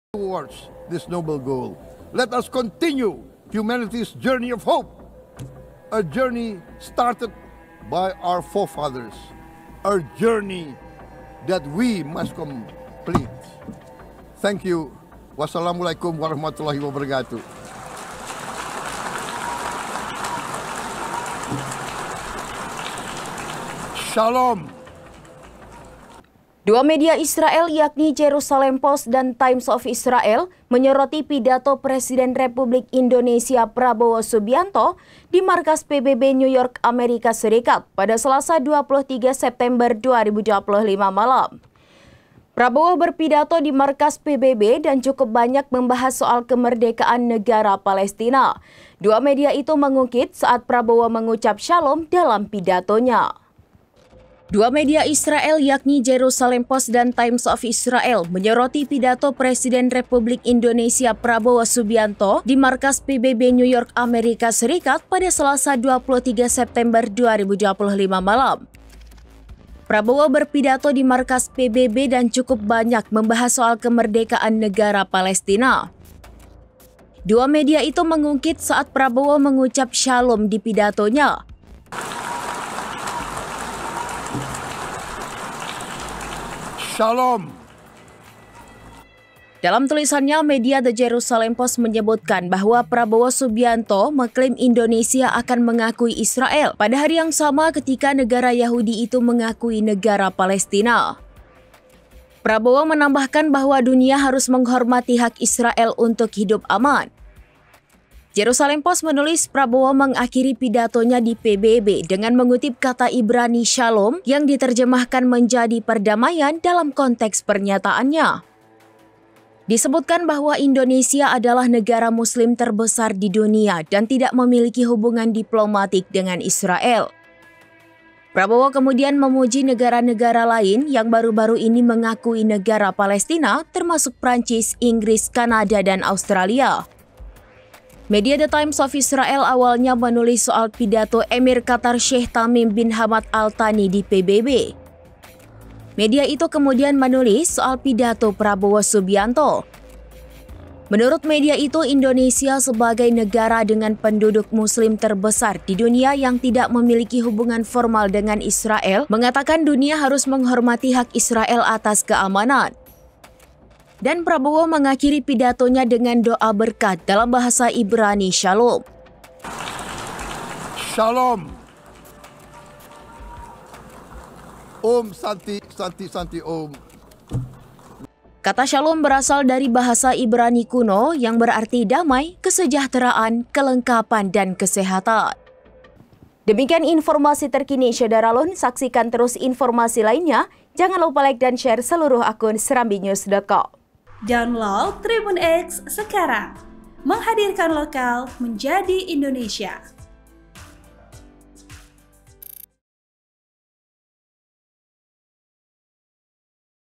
towards this noble goal. Let us continue humanity's journey of hope, a journey started by our forefathers, a journey that we must complete. Thank you. Wassalamualaikum warahmatullahi wabarakatuh. Shalom. Dua media Israel yakni Jerusalem Post dan Times of Israel menyoroti pidato Presiden Republik Indonesia Prabowo Subianto di markas PBB New York, Amerika Serikat pada Selasa 23 September 2025 malam. Prabowo berpidato di markas PBB dan cukup banyak membahas soal kemerdekaan negara Palestina. Dua media itu mengungkit saat Prabowo mengucap shalom dalam pidatonya. Dua media Israel yakni Jerusalem Post dan Times of Israel menyoroti pidato Presiden Republik Indonesia Prabowo Subianto di markas PBB New York, Amerika Serikat pada Selasa 23 September 2025 malam. Prabowo berpidato di markas PBB dan cukup banyak membahas soal kemerdekaan negara Palestina. Dua media itu mengungkit saat Prabowo mengucap shalom di pidatonya. Shalom. Dalam tulisannya, media The Jerusalem Post menyebutkan bahwa Prabowo Subianto mengklaim Indonesia akan mengakui Israel pada hari yang sama ketika negara Yahudi itu mengakui negara Palestina. Prabowo menambahkan bahwa dunia harus menghormati hak Israel untuk hidup aman. Jerusalem Post menulis Prabowo mengakhiri pidatonya di PBB dengan mengutip kata Ibrani shalom yang diterjemahkan menjadi perdamaian dalam konteks pernyataannya. Disebutkan bahwa Indonesia adalah negara muslim terbesar di dunia dan tidak memiliki hubungan diplomatik dengan Israel. Prabowo kemudian memuji negara-negara lain yang baru-baru ini mengakui negara Palestina termasuk Prancis, Inggris, Kanada, dan Australia. Media The Times of Israel awalnya menulis soal pidato Emir Qatar Sheikh Tamim bin Hamad Al Thani di PBB. Media itu kemudian menulis soal pidato Prabowo Subianto. Menurut media itu, Indonesia sebagai negara dengan penduduk muslim terbesar di dunia yang tidak memiliki hubungan formal dengan Israel, mengatakan dunia harus menghormati hak Israel atas keamanan. Dan Prabowo mengakhiri pidatonya dengan doa berkat dalam bahasa Ibrani shalom. Shalom. Om Santi, Santi, Santi, Om. Kata shalom berasal dari bahasa Ibrani kuno yang berarti damai, kesejahteraan, kelengkapan, dan kesehatan. Demikian informasi terkini Syederalun. Saksikan terus informasi lainnya. Jangan lupa like dan share seluruh akun serambinews.com. Download Tribun X sekarang, menghadirkan lokal menjadi Indonesia.